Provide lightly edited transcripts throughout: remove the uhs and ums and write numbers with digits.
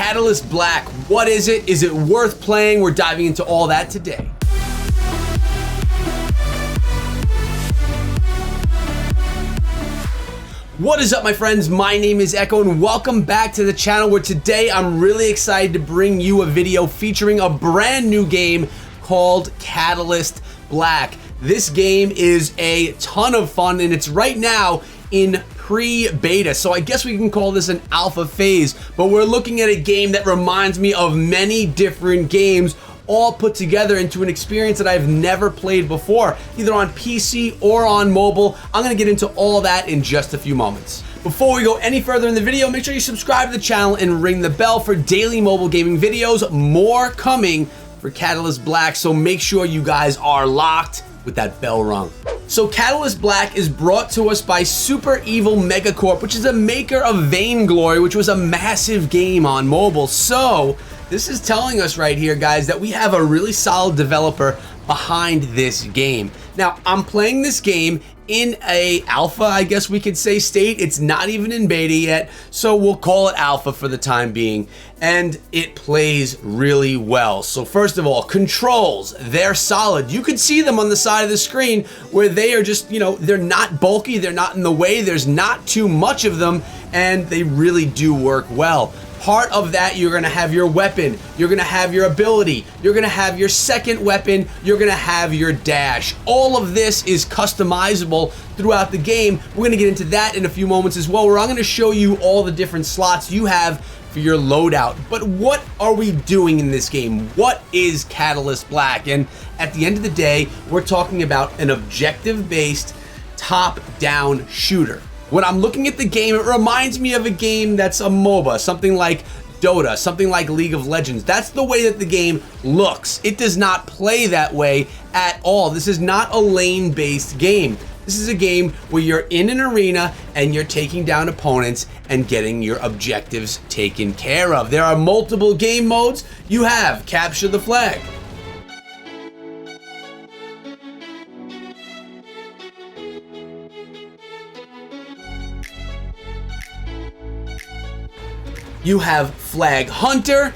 Catalyst Black. What is it? Is it worth playing? We're diving into all that today. What is up, my friends? My name is Echo and welcome back to the channel, where today I'm really excited to bring you a video featuring a brand new game called Catalyst Black. This game is a ton of fun and it's right now in pre-beta, so I guess we can call this an alpha phase, but we're looking at a game that reminds me of many different games all put together into an experience that I've never played before, either on PC or on mobile. I'm gonna get into all that in just a few moments. Before we go any further in the video, make sure you subscribe to the channel and ring the bell for daily mobile gaming videos. More coming for Catalyst Black, so make sure you guys are locked with that bell rung. So Catalyst Black is brought to us by Super Evil Megacorp, which is a maker of Vainglory, which was a massive game on mobile. So this is telling us right here, guys, that we have a really solid developer behind this game. Now, I'm playing this game in a alpha, I guess we could say, state. It's not even in beta yet, so we'll call it alpha for the time being. And it plays really well. So first of all, controls, they're solid. You could see them on the side of the screen where they are just, they're not bulky, they're not in the way, there's not too much of them, and they really do work well. Part of that, you're gonna have your weapon, you're gonna have your ability, you're gonna have your second weapon, you're gonna have your dash. All of this is customizable throughout the game. We're gonna get into that in a few moments as well, where I'm gonna show you all the different slots you have for your loadout. But what are we doing in this game? What is Catalyst Black? And at the end of the day, we're talking about an objective-based, top-down shooter. When I'm looking at the game, it reminds me of a game that's a MOBA, something like Dota, something like League of Legends. That's the way that the game looks. It does not play that way at all. This is not a lane-based game. This is a game where you're in an arena and you're taking down opponents and getting your objectives taken care of. There are multiple game modes. You have Capture the Flag. You have Flag Hunter,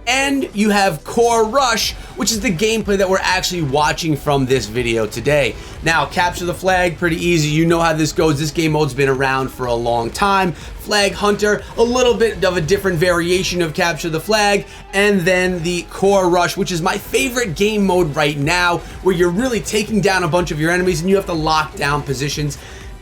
and you have Core Rush, which is the gameplay that we're actually watching from this video today. Now, Capture the Flag, pretty easy. You know how this goes. This game mode's been around for a long time. Flag Hunter, a little bit of a different variation of Capture the Flag, and then the Core Rush, which is my favorite game mode right now, where you're really taking down a bunch of your enemies and you have to lock down positions.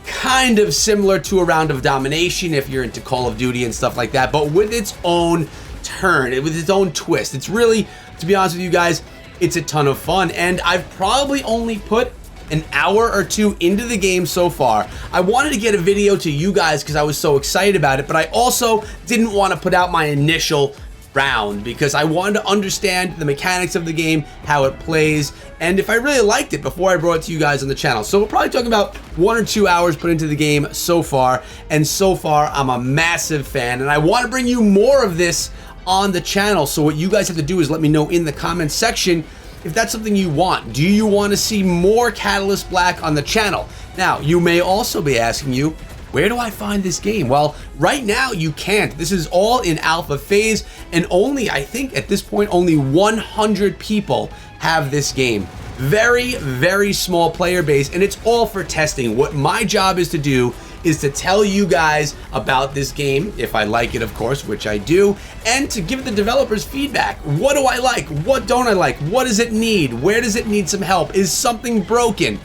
Kind of similar to a Round of Domination if you're into Call of Duty and stuff like that, but with its own turn, with its own twist. It's really, to be honest with you guys, it's a ton of fun, and I've probably only put an hour or two into the game so far. I wanted to get a video to you guys because I was so excited about it, but I also didn't want to put out my initial round because I wanted to understand the mechanics of the game, how it plays, and if I really liked it before I brought it to you guys on the channel. So we're probably talking about 1 or 2 hours put into the game so far, and so far I'm a massive fan, and I want to bring you more of this on the channel. So what you guys have to do is let me know in the comments section if that's something you want. Do you want to see more Catalyst Black on the channel? Now, you may also be asking you, where do I find this game? Well, right now you can't. This is all in alpha phase, and only, I think at this point, only 100 people have this game. Very, very small player base, and it's all for testing. What my job is to do is to tell you guys about this game, if I like it, of course, which I do, and to give the developers feedback. What do I like? What don't I like? What does it need? Where does it need some help? Is something broken?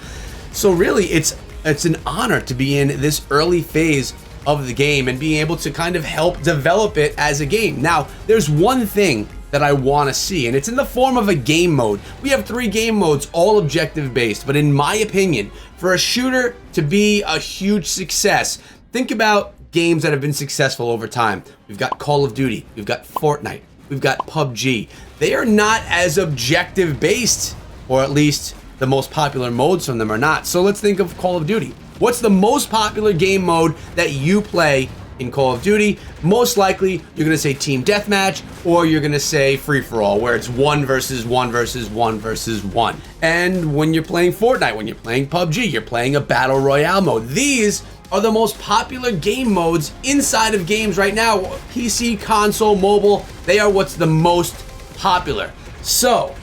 So really, it's an honor to be in this early phase of the game and being able to kind of help develop it as a game. Now, there's one thing that I want to see, and it's in the form of a game mode. We have 3 game modes, all objective based, but in my opinion, for a shooter to be a huge success, think about games that have been successful over time. We've got Call of Duty, we've got Fortnite, we've got PUBG. They are not as objective based, or at least the most popular modes from them are not. So let's think of Call of Duty. What's the most popular game mode that you play in Call of Duty? Most likely, you're gonna say Team Deathmatch, or you're gonna say Free-for-all, where it's 1 versus 1 versus 1 versus 1. And when you're playing Fortnite, when you're playing PUBG, you're playing a Battle Royale mode. These are the most popular game modes inside of games right now. PC, console, mobile, they are what's the most popular. So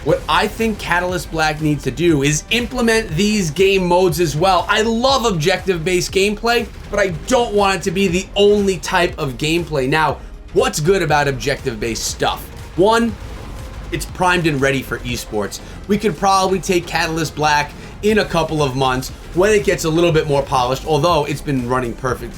what I think Catalyst Black needs to do is implement these game modes as well. I love objective-based gameplay, but I don't want it to be the only type of gameplay. Now, what's good about objective-based stuff? One, it's primed and ready for esports. We could probably take Catalyst Black in a couple of months when it gets a little bit more polished, although it's been running perfect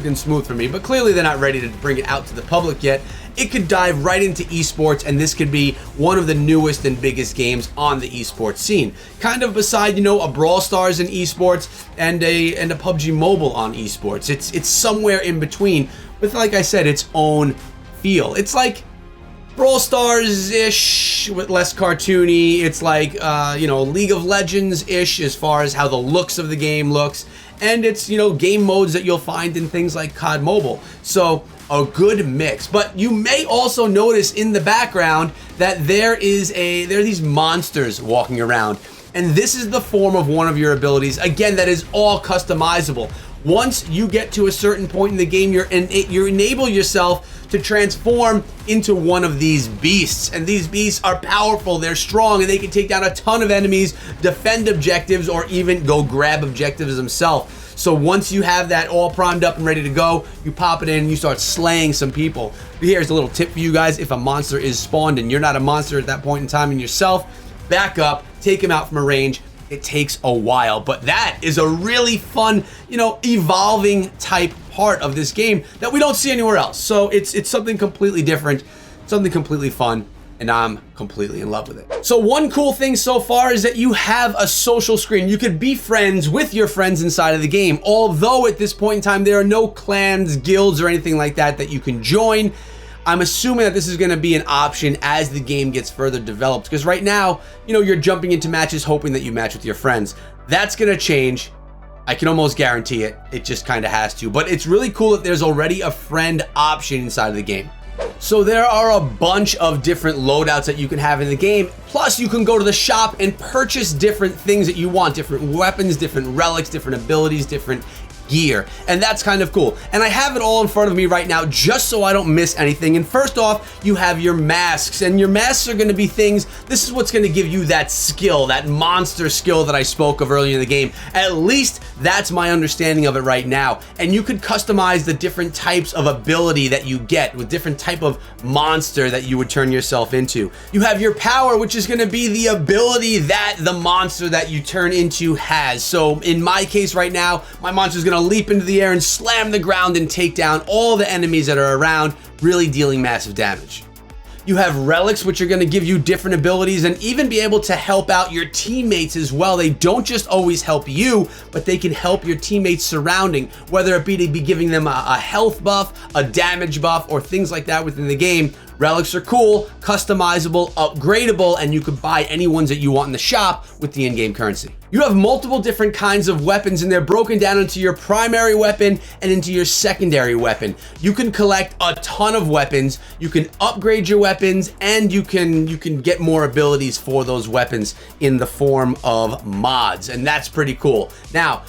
and smooth for me, but clearly they're not ready to bring it out to the public yet. It could dive right into esports, and this could be one of the newest and biggest games on the esports scene. Kind of beside, you know, a Brawl Stars in esports and a PUBG Mobile on esports. It's somewhere in between with, like I said, its own feel. It's like Brawl Stars-ish with less cartoony. It's like, you know, League of Legends-ish as far as how the looks of the game looks. And it's, you know, game modes that you'll find in things like COD Mobile. So a good mix. But you may also notice in the background that there are these monsters walking around. And this is the form of one of your abilities. Again, that is all customizable. Once you get to a certain point in the game, you enable yourself to transform into one of these beasts. And these beasts are powerful, they're strong, and they can take down a ton of enemies, defend objectives, or even go grab objectives themselves. So once you have that all primed up and ready to go, you pop it in and you start slaying some people. Here's a little tip for you guys. If a monster is spawned and you're not a monster at that point in time in yourself, back up, take him out from a range. It takes a while, but that is a really fun, you know, evolving type part of this game that we don't see anywhere else. So it's something completely different, something completely fun, and I'm completely in love with it. So one cool thing so far is that you have a social screen. You could be friends with your friends inside of the game, although at this point in time there are no clans, guilds, or anything like that that you can join. I'm assuming that this is going to be an option as the game gets further developed, because right now, you know, you're jumping into matches hoping that you match with your friends. That's going to change. I can almost guarantee it. It just kind of has to. But it's really cool that there's already a friend option inside of the game. So there are a bunch of different loadouts that you can have in the game. Plus, you can go to the shop and purchase different things that you want. Different weapons, different relics, different abilities, different gear, and that's kind of cool. And I have it all in front of me right now just so I don't miss anything. And first off, you have your masks, and your masks are going to be things, this is what's going to give you that skill, that monster skill that I spoke of earlier in the game. At least that's my understanding of it right now. And you could customize the different types of ability that you get with different type of monster that you would turn yourself into. You have your power, which is going to be the ability that the monster that you turn into has. So in my case right now, my monster is going to leap into the air and slam the ground and take down all the enemies that are around, really dealing massive damage. You have relics, which are going to give you different abilities and even be able to help out your teammates as well. They don't just always help you, but they can help your teammates surrounding, whether it be to be giving them a health buff, a damage buff, or things like that within the game. Relics are cool, customizable, upgradable, and you can buy any ones that you want in the shop with the in-game currency. You have multiple different kinds of weapons, and they're broken down into your primary weapon and into your secondary weapon. You can collect a ton of weapons, you can upgrade your weapons, and you can get more abilities for those weapons in the form of mods, and that's pretty cool. Now,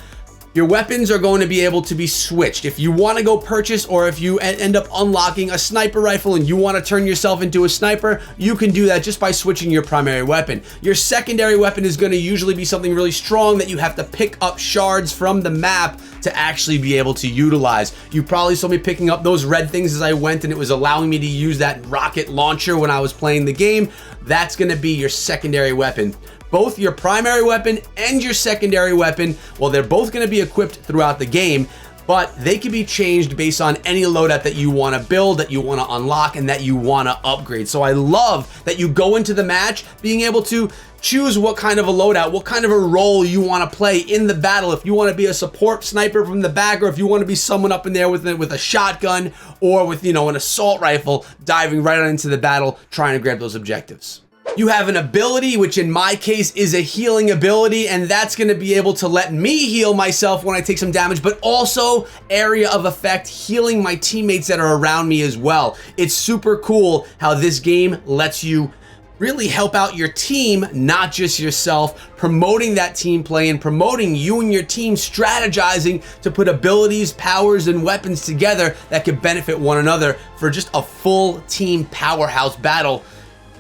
your weapons are going to be able to be switched. If you want to go purchase, or if you end up unlocking a sniper rifle and you want to turn yourself into a sniper, you can do that just by switching your primary weapon. Your secondary weapon is going to usually be something really strong that you have to pick up shards from the map to actually be able to utilize. You probably saw me picking up those red things as I went, and it was allowing me to use that rocket launcher when I was playing the game. That's going to be your secondary weapon. Both your primary weapon and your secondary weapon, well, they're both going to be equipped throughout the game, but they can be changed based on any loadout that you want to build, that you want to unlock, and that you want to upgrade. So I love that you go into the match being able to choose what kind of a loadout, what kind of a role you want to play in the battle. If you want to be a support sniper from the back, or if you want to be someone up in there with a shotgun, or with, you know, an assault rifle diving right on into the battle trying to grab those objectives. You have an ability, which in my case is a healing ability, and that's going to be able to let me heal myself when I take some damage, but also area of effect, healing my teammates that are around me as well. It's super cool how this game lets you really help out your team, not just yourself, promoting that team play and promoting you and your team strategizing to put abilities, powers, and weapons together that could benefit one another for just a full team powerhouse battle.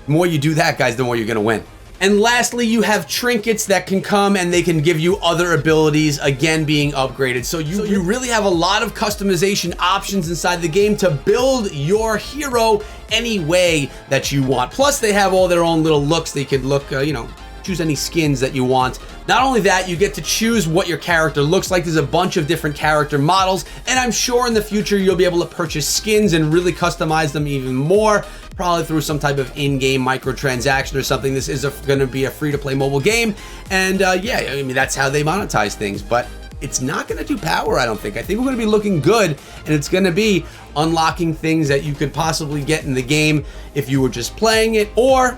The more you do that, guys, the more you're gonna win. And lastly, you have trinkets that can come and they can give you other abilities, again being upgraded. So you really have a lot of customization options inside the game to build your hero any way that you want. Plus, they have all their own little looks. They could look, choose any skins that you want. Not only that, you get to choose what your character looks like. There's a bunch of different character models, and I'm sure in the future you'll be able to purchase skins and really customize them even more, probably through some type of in-game microtransaction or something. This is going to be a free-to-play mobile game, and yeah, I mean, that's how they monetize things, but it's not going to do power, I don't think. I think we're going to be looking good, and it's going to be unlocking things that you could possibly get in the game if you were just playing it, or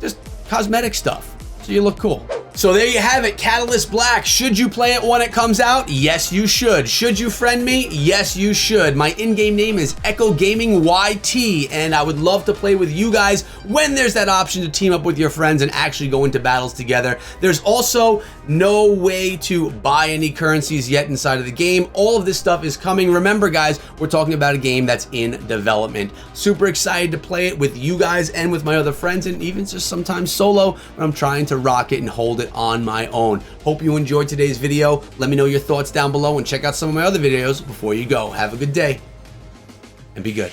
just cosmetic stuff, so you look cool. So there you have it, Catalyst Black. Should you play it when it comes out? Yes, you should. Should you friend me? Yes, you should. My in-game name is Echo Gaming YT, and I would love to play with you guys when there's that option to team up with your friends and actually go into battles together. There's also no way to buy any currencies yet inside of the game. All of this stuff is coming. Remember, guys, we're talking about a game that's in development. Super excited to play it with you guys and with my other friends, and even just sometimes solo when I'm trying to rock it and hold it on my own. Hope you enjoyed today's video. Let me know your thoughts down below and check out some of my other videos before you go. Have a good day and be good.